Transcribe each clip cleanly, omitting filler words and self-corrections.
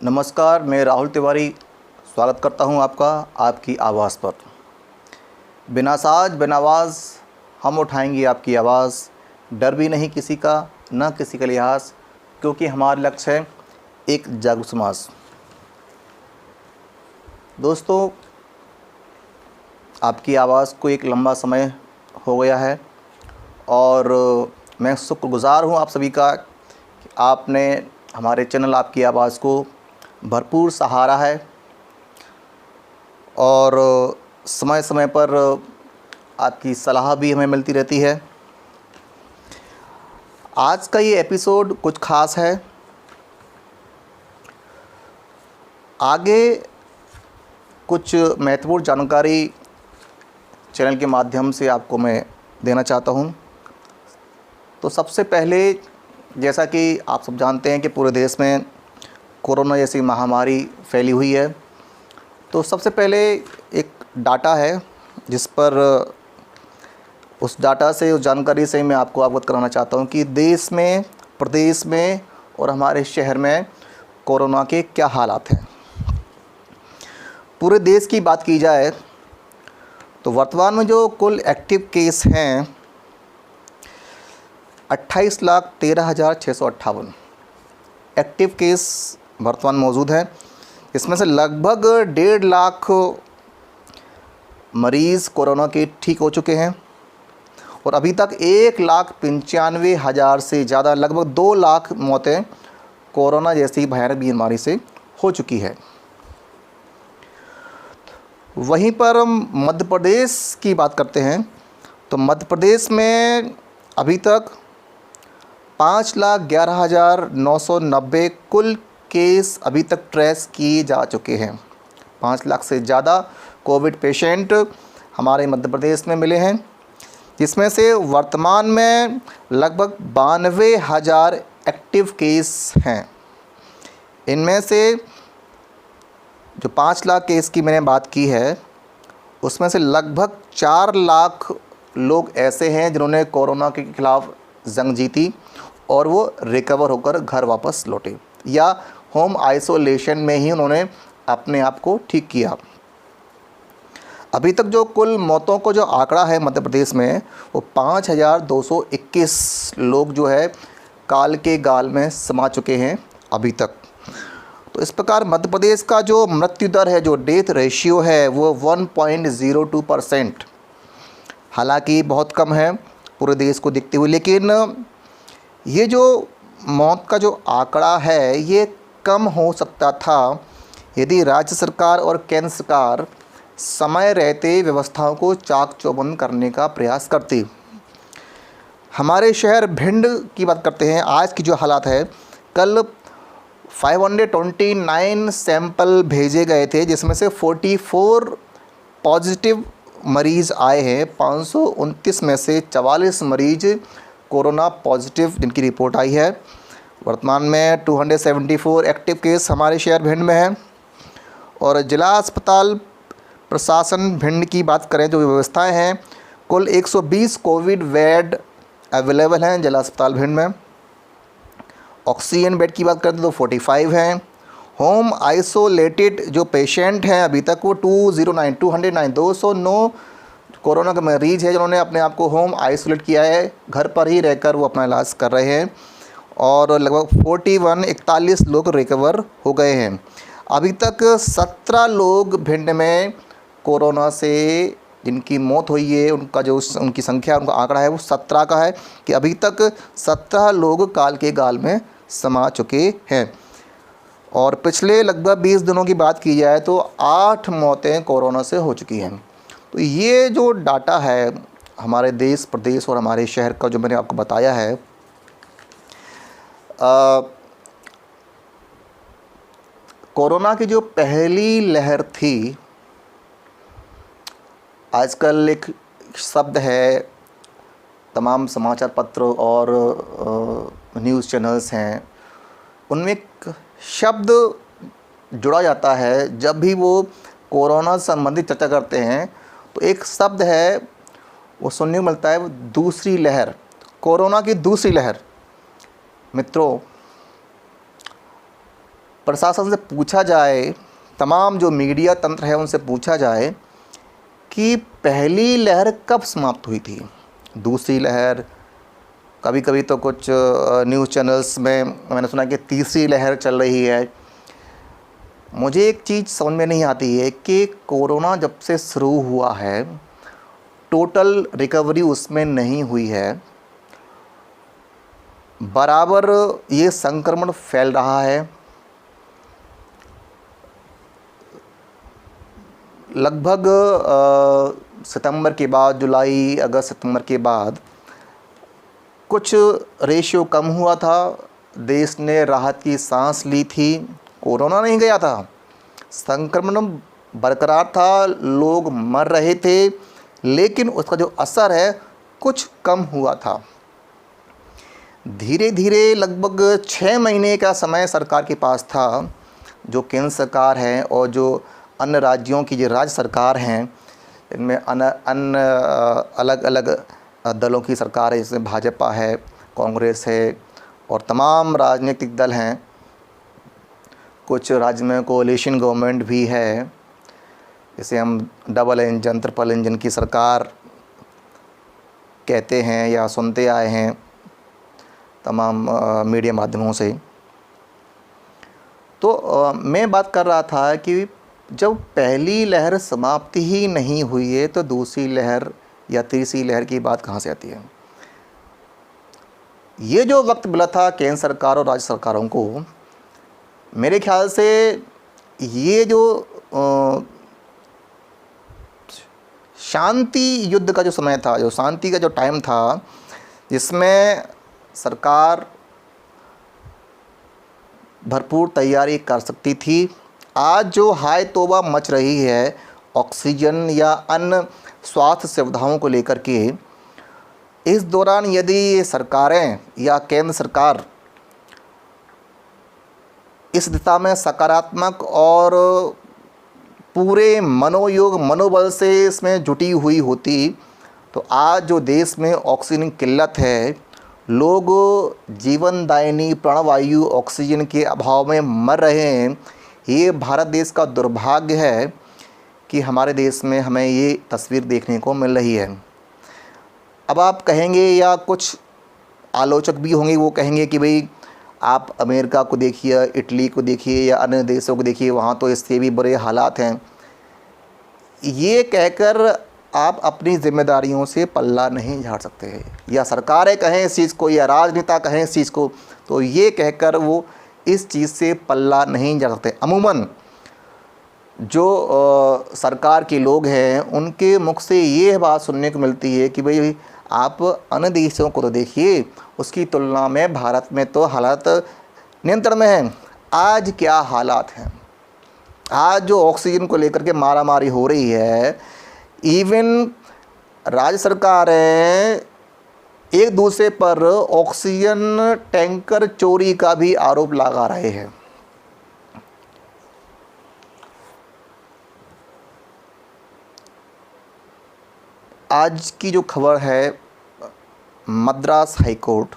नमस्कार, मैं राहुल तिवारी स्वागत करता हूं आपका आपकी आवाज़ पर। बिना साज बिना आवाज़ हम उठाएंगे आपकी आवाज़। डर भी नहीं किसी का, ना किसी का लिहाज, क्योंकि हमारा लक्ष्य है एक जागरूक समाज। दोस्तों, आपकी आवाज़ को एक लंबा समय हो गया है और मैं शुक्रगुज़ार हूं आप सभी का कि आपने हमारे चैनल आपकी आवाज़ को भरपूर सहारा है और समय समय पर आपकी सलाह भी हमें मिलती रहती है। आज का ये एपिसोड कुछ ख़ास है। आगे कुछ महत्वपूर्ण जानकारी चैनल के माध्यम से आपको मैं देना चाहता हूँ। तो सबसे पहले, जैसा कि आप सब जानते हैं कि पूरे देश में कोरोना जैसी महामारी फैली हुई है, तो सबसे पहले एक डाटा है जिस पर उस डाटा से, उस जानकारी से मैं आपको अवगत कराना चाहता हूं कि देश में, प्रदेश में और हमारे शहर में कोरोना के क्या हालात हैं। पूरे देश की बात की जाए तो वर्तमान में जो कुल एक्टिव केस हैं 28,13,658 एक्टिव केस वर्तमान मौजूद हैं। इसमें से लगभग 1.5 लाख मरीज़ कोरोना के ठीक हो चुके हैं और अभी तक 1,95,000 से ज़्यादा, लगभग 2 लाख मौतें कोरोना जैसी भयानक बीमारी से हो चुकी है। वहीं पर हम मध्य प्रदेश की बात करते हैं तो मध्य प्रदेश में अभी तक 5,11,990 कुल केस अभी तक ट्रेस किए जा चुके हैं। 5 लाख से ज़्यादा कोविड पेशेंट हमारे मध्य प्रदेश में मिले हैं, जिसमें से वर्तमान में लगभग 92,000 एक्टिव केस हैं। इनमें से जो 5 लाख केस की मैंने बात की है, उसमें से लगभग 4 लाख लोग ऐसे हैं जिन्होंने कोरोना के खिलाफ़ जंग जीती और वो रिकवर होकर घर वापस लौटे या होम आइसोलेशन में ही उन्होंने अपने आप को ठीक किया। अभी तक जो कुल मौतों को जो आंकड़ा है मध्य प्रदेश में, वो 5,221 लोग जो है काल के गाल में समा चुके हैं अभी तक। तो इस प्रकार मध्य प्रदेश का जो मृत्यु दर है, जो डेथ रेशियो है, वो 1.02%, हालांकि बहुत कम है पूरे देश को देखते हुए, लेकिन ये जो मौत का जो आंकड़ा है ये कम हो सकता था यदि राज्य सरकार और केंद्र सरकार समय रहते व्यवस्थाओं को चाक चौबंद करने का प्रयास करती। हमारे शहर भिंड की बात करते हैं। आज की जो हालात है, कल 529 सैंपल भेजे गए थे, जिसमें से 44 पॉजिटिव मरीज़ आए हैं। 529 में से 44 मरीज़ कोरोना पॉजिटिव जिनकी रिपोर्ट आई है। वर्तमान में 274 एक्टिव केस हमारे शहर भिंड में है। और जिला अस्पताल प्रशासन भिंड की बात करें तो व्यवस्थाएं हैं, कुल 120 कोविड बेड अवेलेबल हैं जिला अस्पताल भिंड में। ऑक्सीजन बेड की बात करें तो 45 हैं। होम आइसोलेटेड जो पेशेंट हैं अभी तक वो 209 कोरोना के मरीज़ है जिन्होंने अपने आप को होम आइसोलेट किया है, घर पर ही रहकर वो अपना इलाज कर रहे हैं। और लगभग 41 लोग रिकवर हो गए हैं। अभी तक 17 लोग भिंड में कोरोना से जिनकी मौत हुई है, उनकी संख्या, उनका आंकड़ा है वो 17 का है कि अभी तक 17 लोग काल के गाल में समा चुके हैं। और पिछले लगभग 20 दिनों की बात की जाए तो 8 मौतें कोरोना से हो चुकी हैं। तो ये जो डाटा है हमारे देश, प्रदेश और हमारे शहर का, जो मैंने आपको बताया है, कोरोना की जो पहली लहर थी, आजकल एक शब्द है, तमाम समाचार पत्र और न्यूज़ चैनल्स हैं, उनमें एक शब्द जुड़ा जाता है जब भी वो कोरोना से संबंधित चर्चा करते हैं, तो एक शब्द है वो सुनने को मिलता है, वो दूसरी लहर, कोरोना की दूसरी लहर। मित्रों, प्रशासन से पूछा जाए, तमाम जो मीडिया तंत्र है उनसे पूछा जाए कि पहली लहर कब समाप्त हुई थी, दूसरी लहर, कभी कभी तो कुछ न्यूज़ चैनल्स में मैंने सुना कि तीसरी लहर चल रही है। मुझे एक चीज़ समझ में नहीं आती है कि कोरोना जब से शुरू हुआ है टोटल रिकवरी उसमें नहीं हुई है, बराबर ये संक्रमण फैल रहा है। लगभग सितंबर के बाद, जुलाई अगस्त सितंबर के बाद कुछ रेशियो कम हुआ था, देश ने राहत की सांस ली थी। कोरोना नहीं गया था, संक्रमण बरकरार था, लोग मर रहे थे, लेकिन उसका जो असर है कुछ कम हुआ था। धीरे धीरे लगभग 6 महीने का समय सरकार के पास था, जो केंद्र सरकार है और जो अन्य राज्यों की जो राज्य सरकार हैं, इनमें अन्य अलग अलग दलों की सरकार है, जिसमें भाजपा है, कांग्रेस है और तमाम राजनीतिक दल हैं। कुछ राज्य में कोalition गवर्नमेंट भी है, जिसे हम डबल इंजन, ट्रिपल इंजन की सरकार कहते हैं या सुनते आए हैं तमाम मीडिया माध्यमों से। तो मैं बात कर रहा था कि जब पहली लहर समाप्ति ही नहीं हुई है तो दूसरी लहर या तीसरी लहर की बात कहाँ से आती है। ये जो वक्त मिला था केंद्र सरकार और राज्य सरकारों को, मेरे ख्याल से ये जो शांति युद्ध का जो समय था, जो शांति का जो टाइम था, जिसमें सरकार भरपूर तैयारी कर सकती थी। आज जो हाय तौबा मच रही है ऑक्सीजन या अन्य स्वास्थ्य सुविधाओं को लेकर के, इस दौरान यदि सरकारें या केंद्र सरकार इस दिशा में सकारात्मक और पूरे मनोबल से इसमें जुटी हुई होती, तो आज जो देश में ऑक्सीजन की किल्लत है, लोग जीवनदायिनी प्राणवायु ऑक्सीजन के अभाव में मर रहे हैं। ये भारत देश का दुर्भाग्य है कि हमारे देश में हमें ये तस्वीर देखने को मिल रही है। अब आप कहेंगे, या कुछ आलोचक भी होंगे, वो कहेंगे कि भाई आप अमेरिका को देखिए, इटली को देखिए या अन्य देशों को देखिए, वहाँ तो इससे भी बुरे हालात हैं। ये कहकर आप अपनी जिम्मेदारियों से पल्ला नहीं झाड़ सकते, या सरकारें कहें इस चीज़ को या राजनेता कहें इस चीज़ को, तो ये कहकर वो इस चीज़ से पल्ला नहीं झाड़ सकते। अमूमन जो सरकार के लोग हैं उनके मुख से ये बात सुनने को मिलती है कि भाई आप अन्य देशों को तो देखिए, उसकी तुलना में भारत में तो हालात नियंत्रण में हैं। आज क्या हालात हैं, आज जो ऑक्सीजन को लेकर के मारामारी हो रही है, इवन राज्य सरकारें एक दूसरे पर ऑक्सीजन टैंकर चोरी का भी आरोप लगा रहे हैं। आज की जो खबर है, मद्रास हाई कोर्ट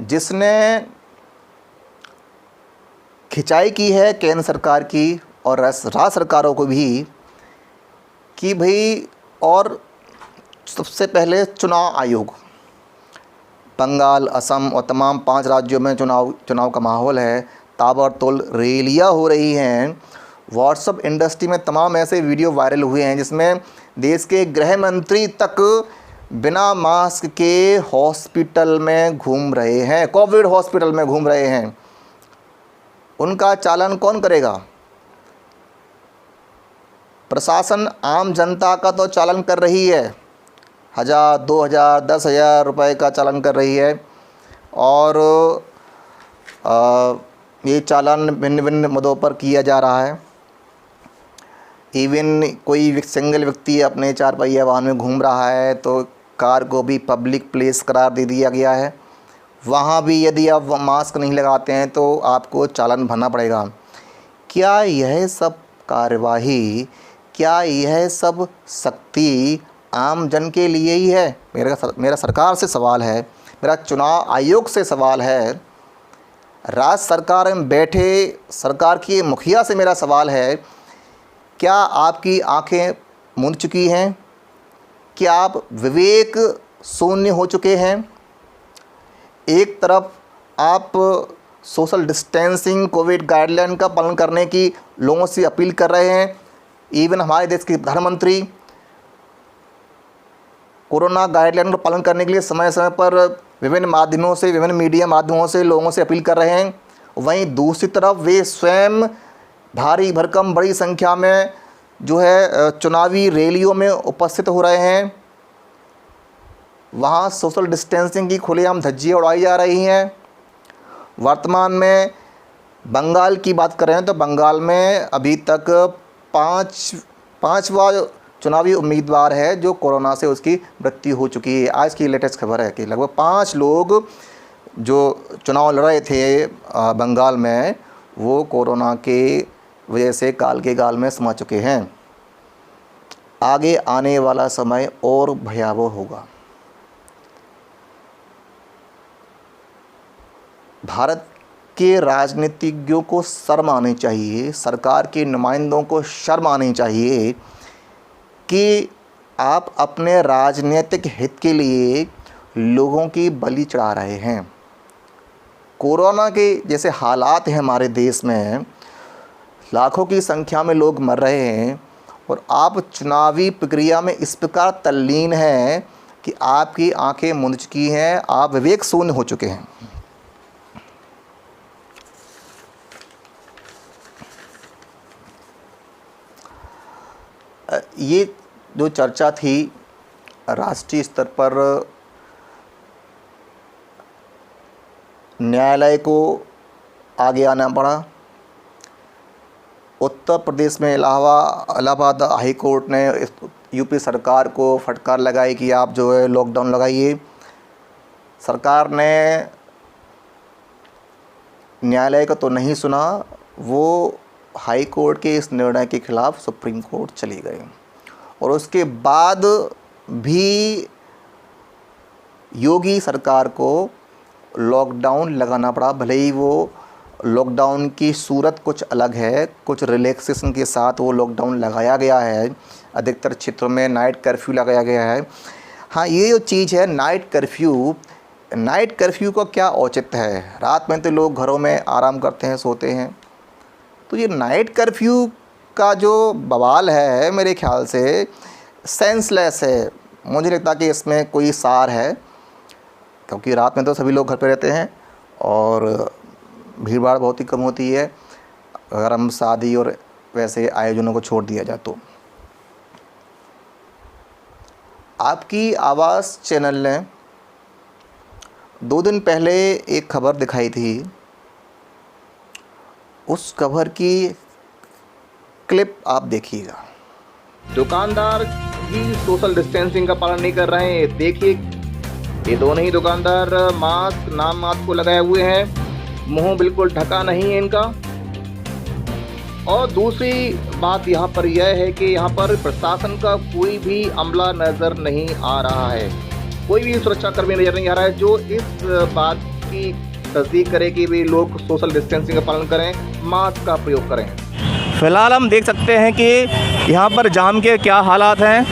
जिसने खिंचाई की है केंद्र सरकार की और राज्य सरकारों को भी कि भाई, और सबसे पहले चुनाव आयोग, बंगाल, असम और तमाम 5 राज्यों में चुनाव का माहौल है, ताबड़तोड़ रैलियां हो रही हैं। व्हाट्सएप इंडस्ट्री में तमाम ऐसे वीडियो वायरल हुए हैं जिसमें देश के गृह मंत्री तक बिना मास्क के हॉस्पिटल में घूम रहे हैं, कोविड हॉस्पिटल में घूम रहे हैं। उनका चालान कौन करेगा? प्रशासन आम जनता का तो चालान कर रही है, 1000, 2000, 10,000 रुपए का चालान कर रही है। और ये चालान भिन्न भिन्न मुद्दों पर किया जा रहा है। इवन कोई सिंगल व्यक्ति अपने 4 पहिया वाहन में घूम रहा है तो कार को भी पब्लिक प्लेस करार दे दिया गया है। वहाँ भी यदि आप मास्क नहीं लगाते हैं तो आपको चालान भरना पड़ेगा। क्या यह सब कार्यवाही, क्या यह सब सख्ती आम जन के लिए ही है? मेरा सरकार से सवाल है, मेरा चुनाव आयोग से सवाल है। राज्य सरकार में बैठे सरकार के मुखिया से मेरा सवाल है, क्या आपकी आंखें मूंद चुकी हैं? क्या आप विवेक शून्य हो चुके हैं? एक तरफ आप सोशल डिस्टेंसिंग, कोविड गाइडलाइन का पालन करने की लोगों से अपील कर रहे हैं। इवन हमारे देश के प्रधानमंत्री कोरोना गाइडलाइन का पालन करने के लिए समय समय पर विभिन्न माध्यमों से, विभिन्न मीडिया माध्यमों से लोगों से अपील कर रहे हैं। वहीं दूसरी तरफ वे स्वयं भारी भरकम बड़ी संख्या में जो है चुनावी रैलियों में उपस्थित हो रहे हैं। वहाँ सोशल डिस्टेंसिंग की खुलेआम धज्जियाँ उड़ाई जा रही हैं। वर्तमान में बंगाल की बात करें तो बंगाल में अभी तक पाँचवा चुनावी उम्मीदवार है जो कोरोना से उसकी मृत्यु हो चुकी है। आज की लेटेस्ट खबर है कि लगभग 5 लोग जो चुनाव लड़ रहे थे बंगाल में, वो कोरोना के वजह से काल के गाल में समा चुके हैं। आगे आने वाला समय और भयावह होगा। भारत के राजनीतिज्ञों को शर्म आनी चाहिए, सरकार के नुमाइंदों को शर्म आनी चाहिए कि आप अपने राजनीतिक हित के लिए लोगों की बलि चढ़ा रहे हैं। कोरोना के जैसे हालात हैं हमारे देश में, लाखों की संख्या में लोग मर रहे हैं और आप चुनावी प्रक्रिया में इस प्रकार तल्लीन हैं कि आपकी आंखें मूंद चुकी हैं, आप विवेक शून्य हो चुके हैं। ये जो चर्चा थी राष्ट्रीय स्तर पर, न्यायालय को आगे आना पड़ा। उत्तर प्रदेश में इलाहाबाद हाई कोर्ट ने यूपी सरकार को फटकार लगाई कि आप जो है लॉकडाउन लगाइए। सरकार ने न्यायालय का तो नहीं सुना, वो हाई कोर्ट के इस निर्णय के खिलाफ सुप्रीम कोर्ट चली गई और उसके बाद भी योगी सरकार को लॉकडाउन लगाना पड़ा। भले ही वो लॉकडाउन की सूरत कुछ अलग है, कुछ रिलैक्सेशन के साथ वो लॉकडाउन लगाया गया है। अधिकतर क्षेत्रों में नाइट कर्फ्यू लगाया गया है। हाँ, ये जो चीज़ है नाइट कर्फ्यू का क्या औचित्य है? रात में तो लोग घरों में आराम करते हैं, सोते हैं। तो ये नाइट कर्फ्यू का जो बवाल है मेरे ख्याल से सेंसलेस है। मुझे लगता है कि इसमें कोई सार है, क्योंकि रात में तो सभी लोग घर पे रहते हैं और भीड़ भाड़ बहुत ही कम होती है अगर हम शादी और वैसे आयोजनों को छोड़ दिया जाए तो। आपकी आवाज़ चैनल ने 2 दिन पहले एक खबर दिखाई थी। उस खबर की क्लिप आप देखिएगा। दुकानदार भी सोशल डिस्टेंसिंग का पालन नहीं कर रहे हैं। देखिए, ये दोनों ही दुकानदार मास्क नाम मात्र को लगाए हुए हैं, मुंह बिल्कुल ढका नहीं है इनका। और दूसरी बात यहाँ पर यह है कि यहाँ पर प्रशासन का कोई भी अमला नज़र नहीं आ रहा है, कोई भी सुरक्षाकर्मी नजर नहीं आ रहा है जो इस बात की तस्दीक करे कि भी लोग सोशल डिस्टेंसिंग का पालन करें, मास्क का प्रयोग करें। फ़िलहाल हम देख सकते हैं कि यहाँ पर जाम के क्या हालात हैं।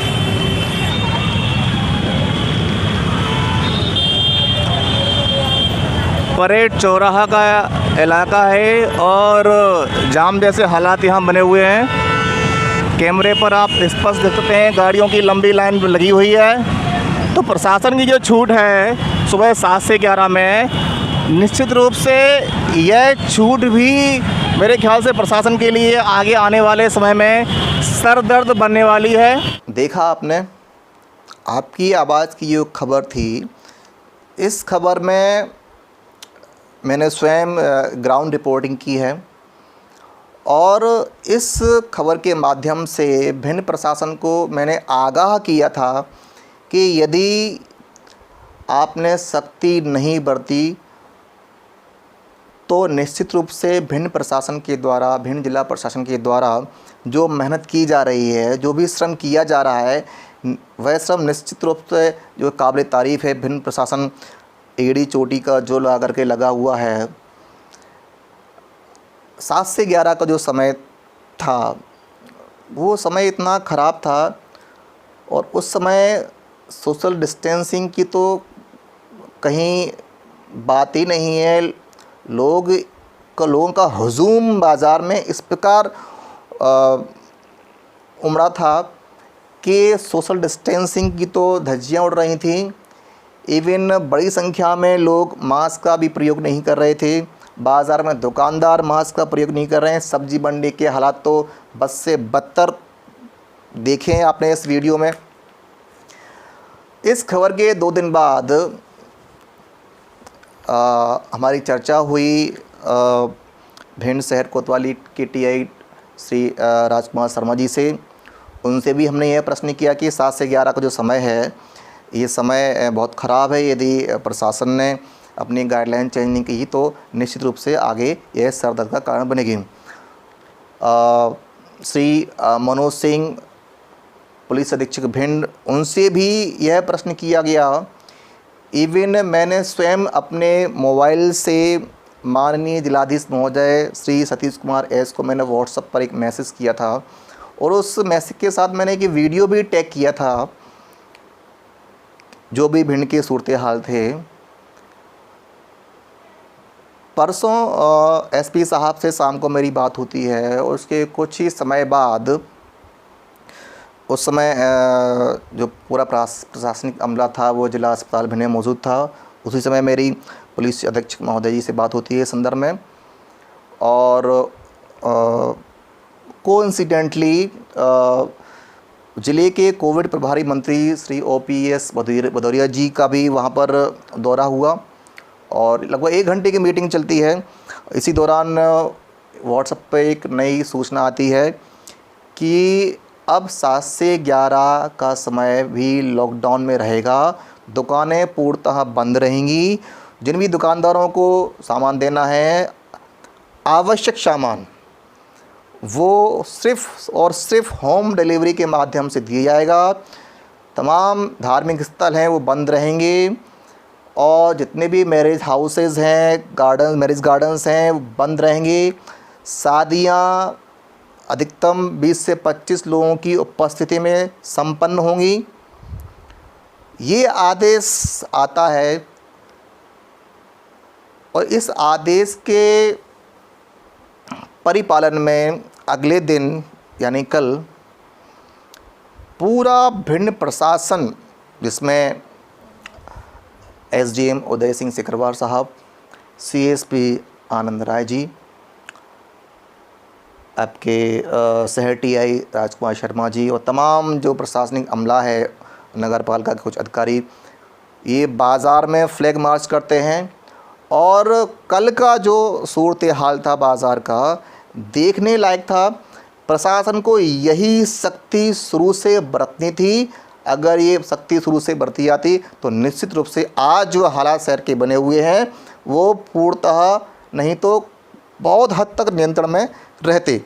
परेड चौराहा का इलाका है और जाम जैसे हालात यहाँ बने हुए हैं। कैमरे पर आप स्पष्ट देख सकते हैं गाड़ियों की लंबी लाइन लगी हुई है। तो प्रशासन की जो छूट है सुबह 7 से 11 में, निश्चित रूप से यह छूट भी मेरे ख्याल से प्रशासन के लिए आगे आने वाले समय में सर दर्द बनने वाली है। देखा आपने, आपकी आवाज़ की जो खबर थी, इस खबर में मैंने स्वयं ग्राउंड रिपोर्टिंग की है और इस खबर के माध्यम से भिन्न प्रशासन को मैंने आगाह किया था कि यदि आपने सख्ती नहीं बरती तो निश्चित रूप से भिन्न प्रशासन के द्वारा, भिन्न जिला प्रशासन के द्वारा जो मेहनत की जा रही है, जो भी श्रम किया जा रहा है, वह श्रम निश्चित रूप से जो काबिल तारीफ़ है। भिन्न प्रशासन एड़ी चोटी का जो ला करके लगा हुआ है, 7 से 11 का जो समय था वो समय इतना ख़राब था, और उस समय सोशल डिस्टेंसिंग की तो कहीं बात ही नहीं है। लोगों का हुजूम बाज़ार में इस प्रकार उमड़ा था कि सोशल डिस्टेंसिंग की तो धज्जियां उड़ रही थीं। इवन बड़ी संख्या में लोग मास्क का भी प्रयोग नहीं कर रहे थे। बाज़ार में दुकानदार मास्क का प्रयोग नहीं कर रहे हैं। सब्जी मंडी के हालात तो बद से बदतर देखे हैं आपने इस वीडियो में। इस खबर के 2 दिन बाद हमारी चर्चा हुई भिंड शहर कोतवाली के टीआई श्री राजकुमार शर्मा जी से। उनसे भी हमने यह प्रश्न किया कि 7 से 11 का जो समय है, ये समय बहुत ख़राब है। यदि प्रशासन ने अपनी गाइडलाइन चेंज नहीं की तो निश्चित रूप से आगे यह सर दर्द का कारण बनेगी। श्री मनोज सिंह, पुलिस अधीक्षक भिंड, उनसे भी यह प्रश्न किया गया। इवन मैंने स्वयं अपने मोबाइल से माननीय जिलाधीश महोदय श्री सतीश कुमार एस को मैंने व्हाट्सएप पर एक मैसेज किया था, और उस मैसेज के साथ मैंने एक वीडियो भी टैग किया था। जो भी भिंड के सूरत हाल थे, परसों एसपी साहब से शाम को मेरी बात होती है, और उसके कुछ ही समय बाद, उस समय जो पूरा प्रशासनिक अमला था वो जिला अस्पताल भिंड में मौजूद था। उसी समय मेरी पुलिस अधीक्षक महोदय जी से बात होती है इस संदर्भ में, और कोइंसिडेंटली ज़िले के कोविड प्रभारी मंत्री श्री OPS भदौरिया जी का भी वहाँ पर दौरा हुआ, और लगभग 1 घंटे की मीटिंग चलती है। इसी दौरान व्हाट्सएप पे एक नई सूचना आती है कि अब 7 से 11 का समय भी लॉकडाउन में रहेगा। दुकानें पूर्णतः बंद रहेंगी। जिन भी दुकानदारों को सामान देना है, आवश्यक सामान, वो सिर्फ़ और सिर्फ होम डिलीवरी के माध्यम से दिया जाएगा। तमाम धार्मिक स्थल हैं वो बंद रहेंगे, और जितने भी मैरिज हाउसेस हैं, मैरिज गार्डन्स हैं, वो बंद रहेंगे। शादियां अधिकतम 20 से 25 लोगों की उपस्थिति में संपन्न होंगी। ये आदेश आता है, और इस आदेश के परिपालन में अगले दिन यानी कल पूरा भिंड प्रशासन, जिसमें SDM उदय सिंह सिकरवार साहब, CSP आनंद राय जी, आपके शहर TI राजकुमार शर्मा जी, और तमाम जो प्रशासनिक अमला है, नगर पालिका के कुछ अधिकारी, ये बाज़ार में फ्लैग मार्च करते हैं। और कल का जो सूरत हाल था बाज़ार का, देखने लायक था। प्रशासन को यही सख्ती शुरू से बरतनी थी। अगर ये सख्ती शुरू से बरती जाती तो निश्चित रूप से आज जो हालात शहर के बने हुए हैं वो पूर्णतः नहीं तो बहुत हद तक नियंत्रण में रहते।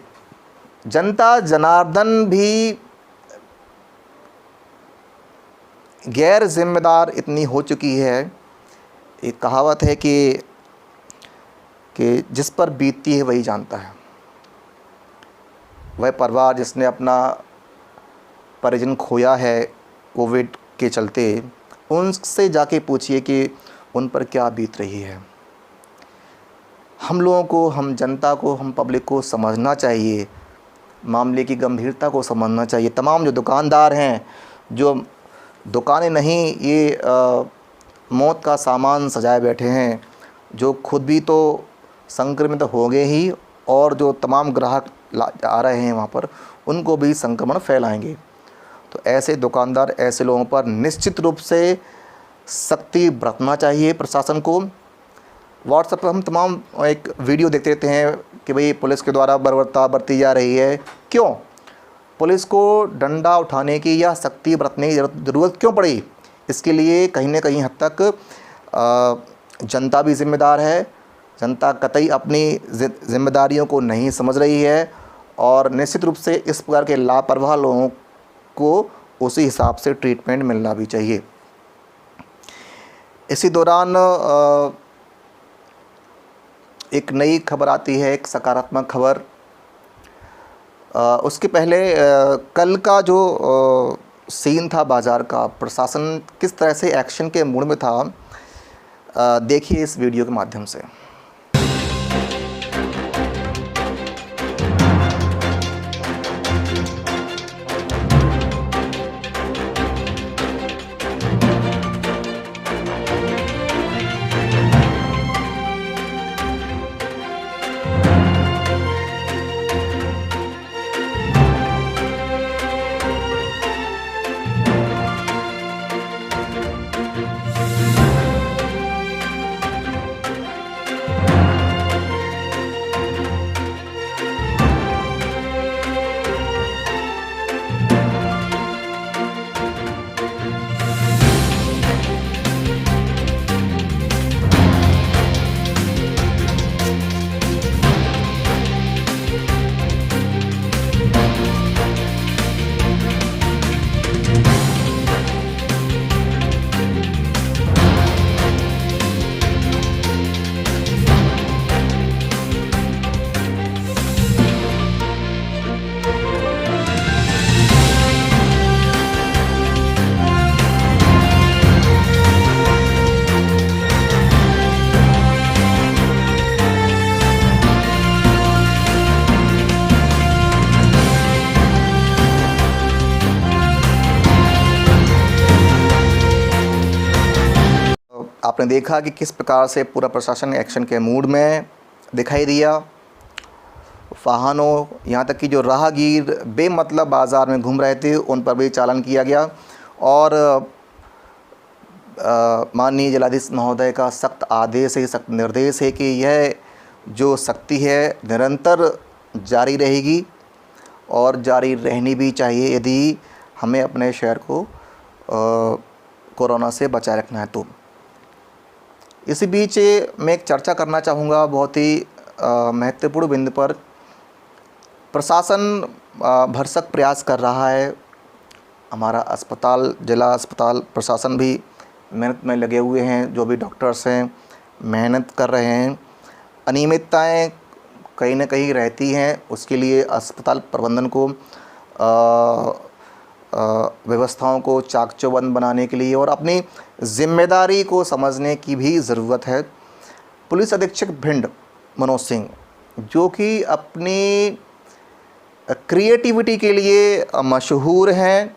जनता जनार्दन भी गैर जिम्मेदार इतनी हो चुकी है। एक कहावत है कि जिस पर बीतती है वही जानता है। वह परिवार जिसने अपना परिजन खोया है कोविड के चलते, उनसे जाके पूछिए कि उन पर क्या बीत रही है। हम लोगों को, हम जनता को, हम पब्लिक को समझना चाहिए, मामले की गंभीरता को समझना चाहिए। तमाम जो दुकानदार हैं, जो दुकानें नहीं ये मौत का सामान सजाए बैठे हैं, जो खुद भी तो संक्रमित हो गए ही, और जो तमाम ग्राहक आ रहे हैं वहाँ पर, उनको भी संक्रमण फैलाएंगे। तो ऐसे दुकानदार, ऐसे लोगों पर निश्चित रूप से सख्ती बरतना चाहिए प्रशासन को। व्हाट्सएप पर हम तमाम एक वीडियो देखते रहते हैं कि भाई पुलिस के द्वारा बर्बरता बरती जा रही है। क्यों? पुलिस को डंडा उठाने की या सख्ती बरतने की ज़रूरत क्यों पड़ी? इसके लिए कहीं न कहीं हद तक जनता भी ज़िम्मेदार है। जनता कतई अपनी जिम्मेदारियों को नहीं समझ रही है, और निश्चित रूप से इस प्रकार के लापरवाह लोगों को उसी हिसाब से ट्रीटमेंट मिलना भी चाहिए। इसी दौरान एक नई खबर आती है, एक सकारात्मक खबर। उसके पहले कल का जो सीन था बाज़ार का, प्रशासन किस तरह से एक्शन के मूड में था, देखिए इस वीडियो के माध्यम से। आपने देखा कि किस प्रकार से पूरा प्रशासन एक्शन के मूड में दिखाई दिया। वाहनों, यहाँ तक कि जो राहगीर बेमतलब बाज़ार में घूम रहे थे, उन पर भी चालान किया गया। और माननीय जिलाधीश महोदय का सख्त आदेश है, सख्त निर्देश है कि यह जो सख्ती है निरंतर जारी रहेगी और जारी रहनी भी चाहिए यदि हमें अपने शहर को कोरोना से बचाए रखना है। तो इसी बीच मैं एक चर्चा करना चाहूँगा बहुत ही महत्वपूर्ण बिंदु पर। प्रशासन भरसक प्रयास कर रहा है, हमारा अस्पताल, जिला अस्पताल प्रशासन भी मेहनत में लगे हुए हैं, जो भी डॉक्टर्स हैं मेहनत कर रहे हैं। अनियमितताएं कहीं ना कहीं रहती हैं, उसके लिए अस्पताल प्रबंधन को व्यवस्थाओं को चाक चौबंद बनाने के लिए और अपनी जिम्मेदारी को समझने की भी ज़रूरत है। पुलिस अधीक्षक भिंड मनोज सिंह, जो कि अपनी क्रिएटिविटी के लिए मशहूर हैं,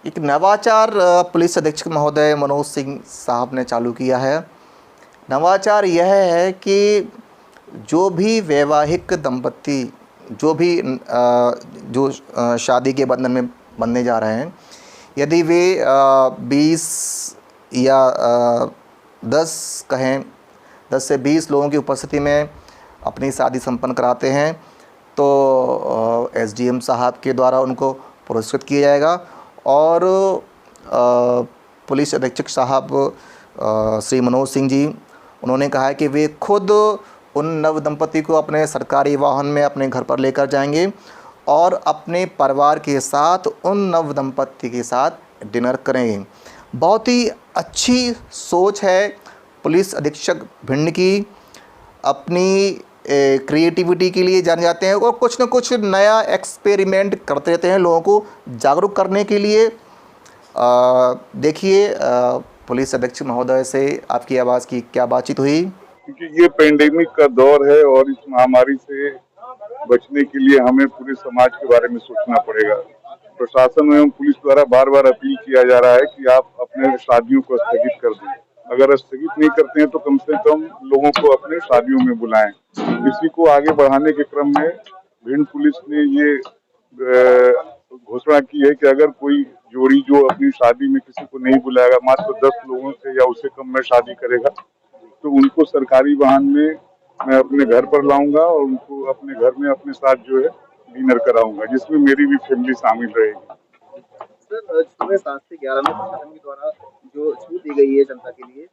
एक नवाचार पुलिस अधीक्षक महोदय मनोज सिंह साहब ने चालू किया है। नवाचार यह है कि जो भी वैवाहिक दंपति जो शादी के बंधन में बनने जा रहे हैं, यदि वे 20 या 10 से 20 लोगों की उपस्थिति में अपनी शादी संपन्न कराते हैं तो एसडीएम साहब के द्वारा उनको पुरस्कृत किया जाएगा। और पुलिस अधीक्षक साहब श्री मनोज सिंह जी, उन्होंने कहा है कि वे खुद उन नव दंपति को अपने सरकारी वाहन में अपने घर पर लेकर जाएंगे और अपने परिवार के साथ उन नव दंपति के साथ डिनर करेंगे। बहुत ही अच्छी सोच है पुलिस अधीक्षक भिंड की, अपनी क्रिएटिविटी के लिए जाने जाते हैं और कुछ न कुछ नया एक्सपेरिमेंट करते रहते हैं लोगों को जागरूक करने के लिए। देखिए पुलिस अधीक्षक महोदय से आपकी आवाज़ की क्या बातचीत हुई। क्योंकि ये पेंडेमिक का दौर है और इस महामारी से बचने के लिए हमें पूरे समाज के बारे में सोचना पड़ेगा। प्रशासन एवं पुलिस द्वारा बार बार अपील किया जा रहा है कि आप अपने शादियों को स्थगित कर दें। अगर स्थगित नहीं करते हैं तो कम से कम लोगों को अपने शादियों में बुलाएं। इसी को आगे बढ़ाने के क्रम में भिंड पुलिस ने ये घोषणा की है कि अगर कोई जोड़ी जो अपनी शादी में किसी को नहीं बुलाएगा, मात्र 10 लोगों से या उससे कम में शादी करेगा, तो उनको सरकारी वाहन में मैं अपने घर पर लाऊंगा और उनको अपने घर में अपने साथ जो है डिनर कराऊंगा, जिसमें मेरी भी फैमिली शामिल रहेगी। सर, सुबह 7 से 11 में प्रशासन के द्वारा जो छूट दी गई है जनता के लिए,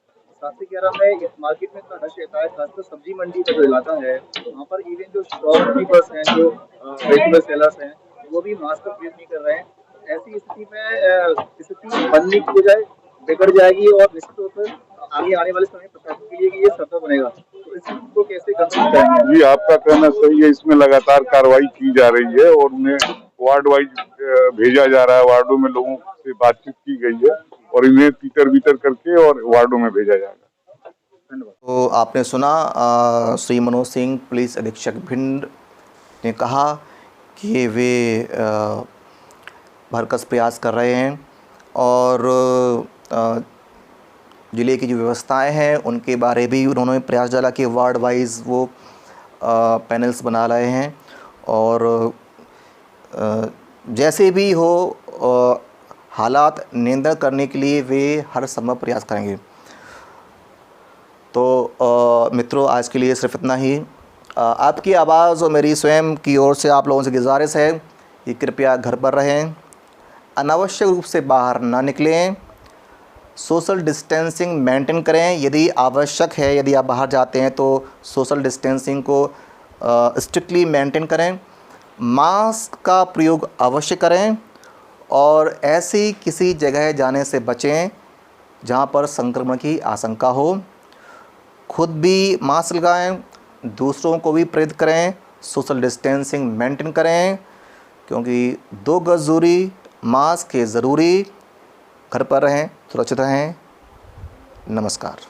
7 से 11 में मार्केट में इतना रश रहता है, खासकर सब्जी मंडी का जो इलाका है वहाँ पर इवन जो शॉपकीपर्स हैं, जो वेजिटेबल सेलर्स हैं, वो भी मास्क का प्रयोग नहीं कर रहे हैं। ऐसी स्थिति में स्थिति बनने की बजाय बिगड़ जाएगी और निश्चित तौर पर आगे आने वाले समय प्रशासन के लिए ये सफल बनेगा। तो इसको जी, आपका कहना सही है। इसमें लगातार कार्रवाई की जा रही है और उन्हें वार्ड वाइज भेजा जा रहा है। वार्डों में लोगों से बातचीत की गई है और इन्हें तीतर बीतर करके और वार्डों में भेजा जाएगा। धन्यवाद। तो आपने सुना श्री मनोज सिंह पुलिस अधीक्षक भिंड ने कहा कि वे भरसक प्रयास कर रहे हैं और ज़िले की जो व्यवस्थाएं हैं उनके बारे भी उन्होंने प्रयास डाला कि वार्ड वाइज वो पैनल्स बना रहे हैं और जैसे भी हो हालात नियंत्रण करने के लिए वे हर संभव प्रयास करेंगे। तो मित्रों, आज के लिए सिर्फ इतना ही। आपकी आवाज़ और मेरी स्वयं की ओर से आप लोगों से गुजारिश है कि कृपया घर पर रहें, अनावश्यक रूप से बाहर ना निकलें, सोशल डिस्टेंसिंग मेंटेन करें। यदि आवश्यक है, यदि आप बाहर जाते हैं तो सोशल डिस्टेंसिंग को स्ट्रिक्टली मेंटेन करें, मास्क का प्रयोग अवश्य करें और ऐसी किसी जगह जाने से बचें जहां पर संक्रमण की आशंका हो। खुद भी मास्क लगाएं, दूसरों को भी प्रेरित करें, सोशल डिस्टेंसिंग मेंटेन करें, क्योंकि 2 गज दूरी, मास्क है ज़रूरी। घर पर रहें, सुरक्षित रहें। नमस्कार।